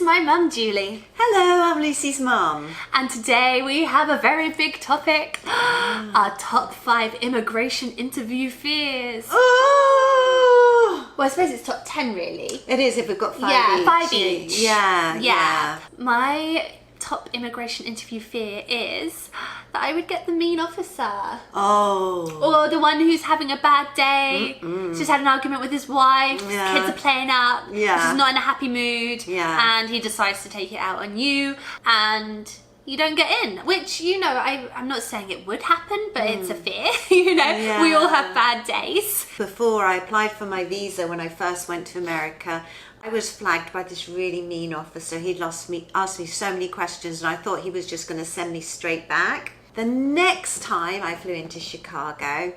my mum, Julie. Hello, I'm Lucy's mum. And today we have a very big topic. Our top 5 immigration interview fears. Oh! Well, I suppose it's top 10 really. It is if we've got 5 Yeah, each. 5 each. Yeah. My top immigration interview fear is that I would get the mean officer. Oh. Or the one who's having a bad day. He's just had an argument with his wife. His kids are playing up. Yeah. She's not in a happy mood. Yeah. And he decides to take it out on you. And you don't get in. Which, you know, I'm not saying it would happen, but it's a fear. You know, Yeah. we all have bad days. Before I applied for my visa when I first went to America, I was flagged by this really mean officer. He'd asked me so many questions and I thought he was just going to send me straight back. The next time I flew into Chicago,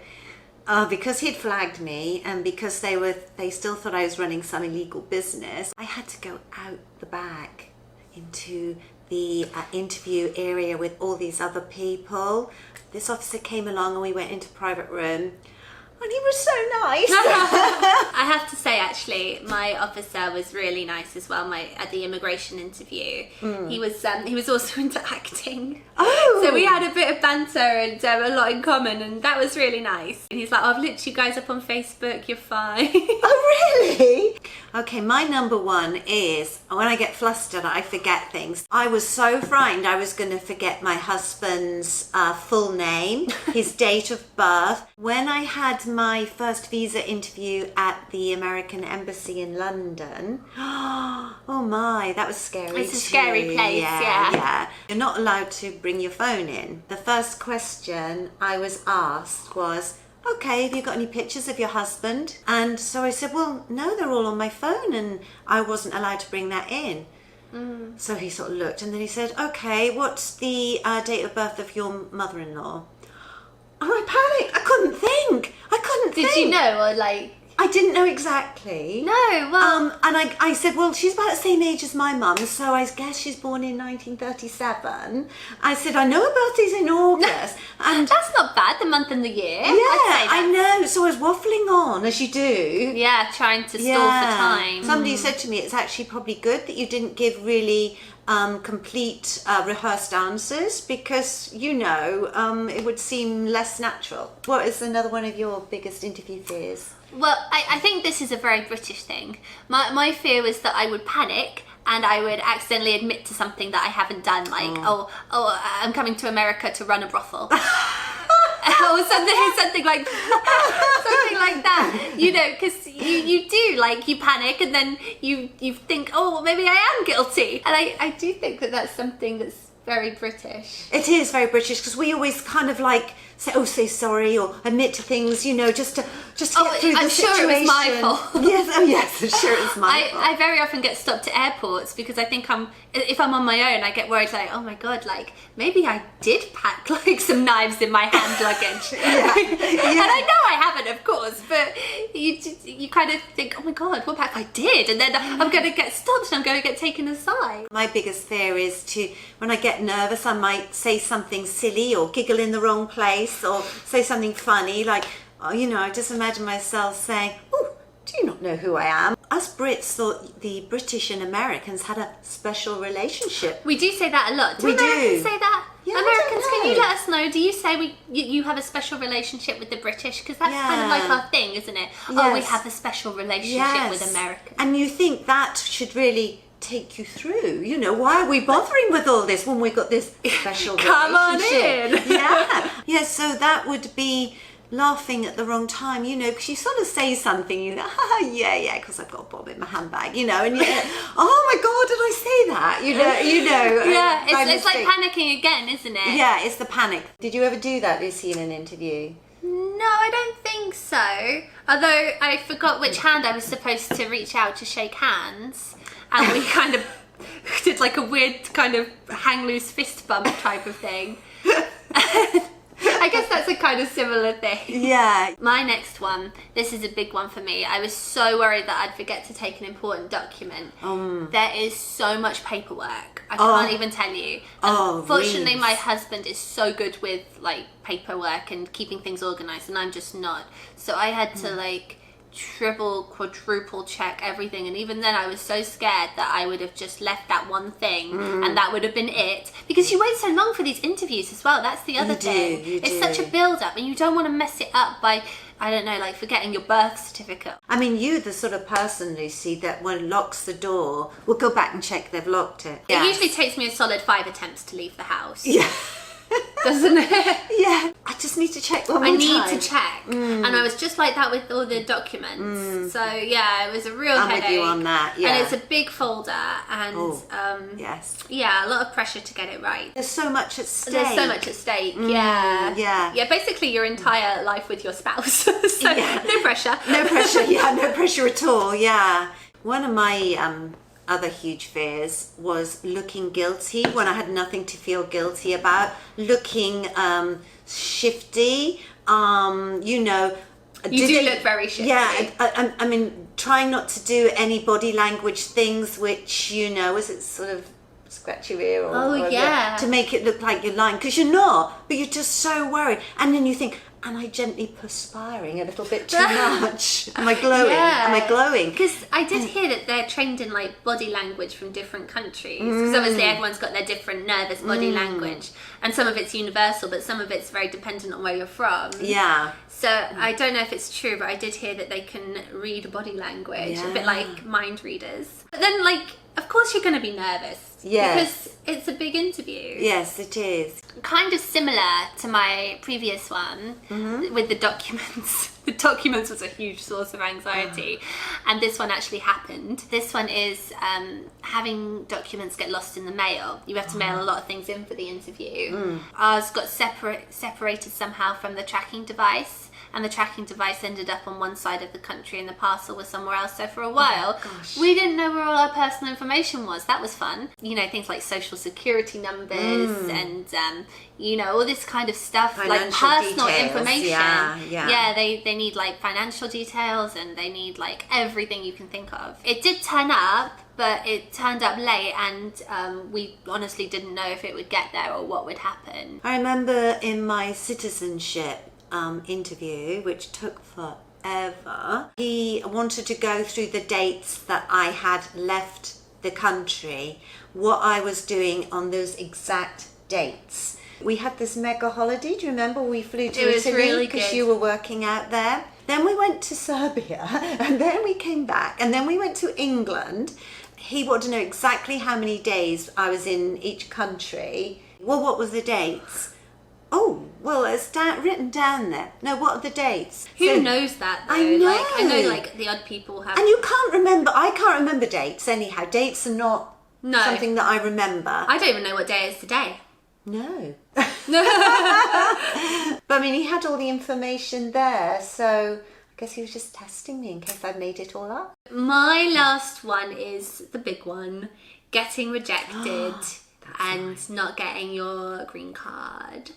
because he'd flagged me and because they still thought I was running some illegal business, I had to go out the back into the interview area with all these other people. This officer came along and we went into a private room. And he was so nice. I have to say, actually, my officer was really nice as well. At the immigration interview, he was also into acting. Oh, so we had a bit of banter and a lot in common, and that was really nice. And he's like, "I've looked you guys up on Facebook. You're fine." Oh, really? Okay, my number 1 is when I get flustered, I forget things. I was so frightened I was going to forget my husband's full name, his date of birth. When I had my first visa interview at the American Embassy in London, oh my, that was scary. It's a scary place, yeah. You're not allowed to bring your phone in. The first question I was asked was, okay, have you got any pictures of your husband? And so I said, well, no, they're all on my phone, and I wasn't allowed to bring that in. So he sort of looked and then he said, okay, what's the date of birth of your mother-in-law? And I panicked. I couldn't think. Did you know, or like? I didn't know exactly. No, well. And I said, well, she's about the same age as my mum, so I guess she's born in 1937. I said, I know her birthday's in August. And that's not bad, the month and the year. yeah, I know. So I was waffling on, as you do. Yeah, trying to stall for time. Somebody said to me, it's actually probably good that you didn't give really complete rehearsed answers because, you know, it would seem less natural. What is another one of your biggest interview fears? Well, I think this is a very British thing. My fear was that I would panic and I would accidentally admit to something that I haven't done, like, oh, I'm coming to America to run a brothel. Or something like that, you know, because you do, like, you panic and then you think, oh, well, maybe I am guilty. And I do think that that's something that's very British. It is very British because we always kind of like say sorry or admit to things, you know, just to get through the situation. I'm sure it was my fault. Yes, I'm sure it was my fault. I very often get stopped at airports because I think if I'm on my own, I get worried, like, oh my God, like, maybe I did pack like some knives in my hand luggage. And I know I haven't, of course, but you kind of think, oh my God, what if I did? And then I'm going to get stopped and I'm going to get taken aside. My biggest fear is when I get nervous, I might say something silly or giggle in the wrong place or say something funny, like, you know, I just imagine myself saying, oh, do you not know who I am? Us Brits thought the British and Americans had a special relationship. We do say that a lot. Do We Americans do. say that? Yeah, Americans, I don't can you know. let us know? Do you say you have a special relationship with the British? Because that's kind of like our thing, isn't it? Oh, we Yes. have a special relationship with Americans. And you think that should really take you through, you know, why are we bothering with all this when we've got this special Come on relationship? in. Yeah, so that would be laughing at the wrong time, you know, because you sort of say something, you know, yeah, because I've got a bob in my handbag, you know, and you oh my God, did I say that? You know. Yeah, it's like panicking again, isn't it? Yeah, it's the panic. Did you ever do that, Lucy, in an interview? No, I don't think so. Although I forgot which hand I was supposed to reach out to shake hands, and we kind of did like a weird kind of hang loose fist bump type of thing. I guess that's a kind of similar thing. Yeah. My next one, this is a big one for me. I was so worried that I'd forget to take an important document. There is so much paperwork. I can't even tell you. Fortunately, my husband is so good with like paperwork and keeping things organized, and I'm just not. So I had to like triple, quadruple check everything, and even then I was so scared that I would have just left that one thing and that would have been it, because you wait so long for these interviews as well. That's the other thing. It's such a build up, and you don't want to mess it up by, I don't know, like forgetting your birth certificate. I mean, you're the sort of person, Lucy, that when it locks the door, will go back and check they've locked it. It usually takes me a solid 5 attempts to leave the house. Yeah. Doesn't it? Yeah. I just need to check one more time. I need to check. And I was just like that with all the documents. So yeah, it was a real headache. I'm with you on that, yeah. And it's a big folder, and yes. yeah, a lot of pressure to get it right. There's so much at stake. There's so much at stake, yeah. Yeah. Yeah, basically your entire life with your spouse. So no pressure. No pressure, yeah, no pressure at all, yeah. One of my other huge fears was looking guilty when I had nothing to feel guilty about, looking shifty, you know. You do look very shifty. Yeah, I mean, trying not to do any body language things which, you know, was it sort of scratch your ear or to make it look like you're lying, because you're not, but you're just so worried. And then you think, am I gently perspiring a little bit too much? Am I glowing? Am I glowing? Because I did hear that they're trained in like body language from different countries. Because obviously everyone's got their different nervous body language, and some of it's universal, but some of it's very dependent on where you're from. Yeah. So I don't know if it's true, but I did hear that they can read body language, a bit like mind readers. But then, like, of course you're going to be nervous. Yes. Because it's a big interview. Yes, it is. Kind of similar to my previous one with the documents. The documents was a huge source of anxiety. And this one actually happened. This one is having documents get lost in the mail. You have to mail a lot of things in for the interview. Ours got separated somehow from the tracking device. And the tracking device ended up on one side of the country and the parcel was somewhere else. So for a while, we didn't know where all our personal information was. That was fun. You know, things like social security numbers and, you know, all this kind of stuff, like personal details. information. Yeah. They need like financial details, and they need like everything you can think of. It did turn up, but it turned up late, and we honestly didn't know if it would get there or what would happen. I remember in my citizenship interview, which took forever, he wanted to go through the dates that I had left the country, what I was doing on those exact dates. We had this mega holiday, do you remember? We flew to Italy because you were working out there. Then we went to Serbia, and then we came back, and then we went to England. He wanted to know exactly how many days I was in each country. Well, what were the dates? Oh, well, it's written down there. No, what are the dates? Who knows that, though? I know. Like, I know, like, the odd people have... And you can't remember... I can't remember dates, anyhow. Dates are not something that I remember. I don't even know what day it is today. No. But, I mean, he had all the information there, so... I guess he was just testing me in case I'd made it all up. My last one is the big one. Getting rejected. And not getting your green card,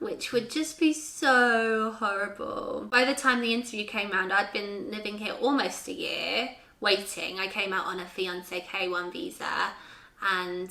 which would just be so horrible. By the time the interview came round, I'd been living here almost a year, waiting. I came out on a fiancé K1 visa, and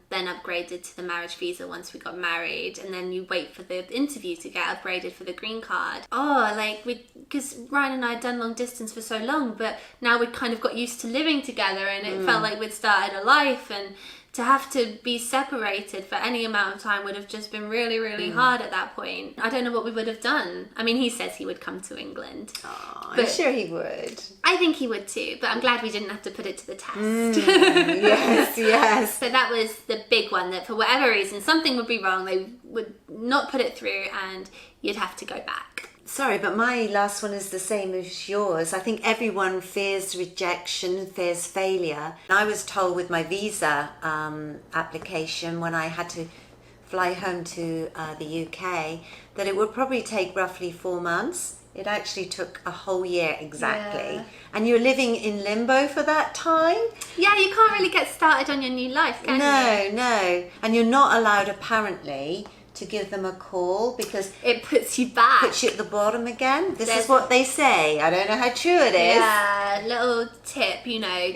then upgraded to the marriage visa once we got married, and then you wait for the interview to get upgraded for the green card. Because Ryan and I had done long distance for so long, but now we'd kind of got used to living together, and it felt like we'd started a life, and to have to be separated for any amount of time would have just been really, really hard at that point. I don't know what we would have done. I mean, he says he would come to England. Oh, I'm sure he would. I think he would too, but I'm glad we didn't have to put it to the test. Yes. So that was the big one, that for whatever reason, something would be wrong, they would not put it through, and you'd have to go back. Sorry, but my last one is the same as yours. I think everyone fears rejection, fears failure. I was told with my visa application when I had to fly home to the UK that it would probably take roughly 4 months. It actually took a whole year exactly. Yeah. And you're living in limbo for that time? Yeah, you can't really get started on your new life, can you? No. And you're not allowed, apparently, to give them a call, because it puts you back. puts you at the bottom again. This is what they say. I don't know how true it is. Yeah, little tip,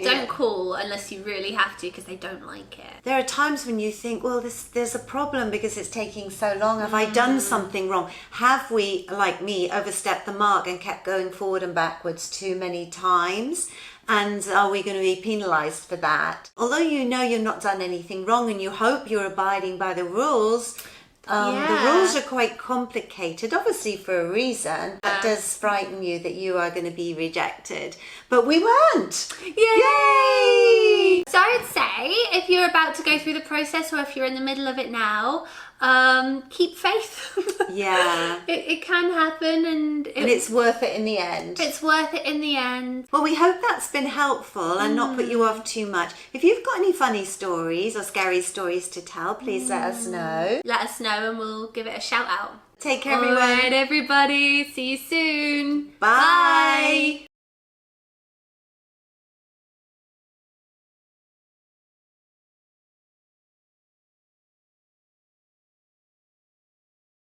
don't call unless you really have to, because they don't like it. There are times when you think, well, there's a problem because it's taking so long. Have I done something wrong? Have we, like me, overstepped the mark and kept going forward and backwards too many times? And are we going to be penalised for that? Although you know you've not done anything wrong and you hope you're abiding by the rules, the rules are quite complicated, obviously for a reason. That does frighten you that you are going to be rejected. But we weren't. Yay! So I would say, if you're about to go through the process or if you're in the middle of it now, keep faith. Yeah. It can happen, and it's worth it in the end. It's worth it in the end. Well, we hope that's been helpful and not put you off too much. If you've got any funny stories or scary stories to tell, please let us know. Let us know and we'll give it a shout out. Take care, everyone. All right, everybody. See you soon. Bye.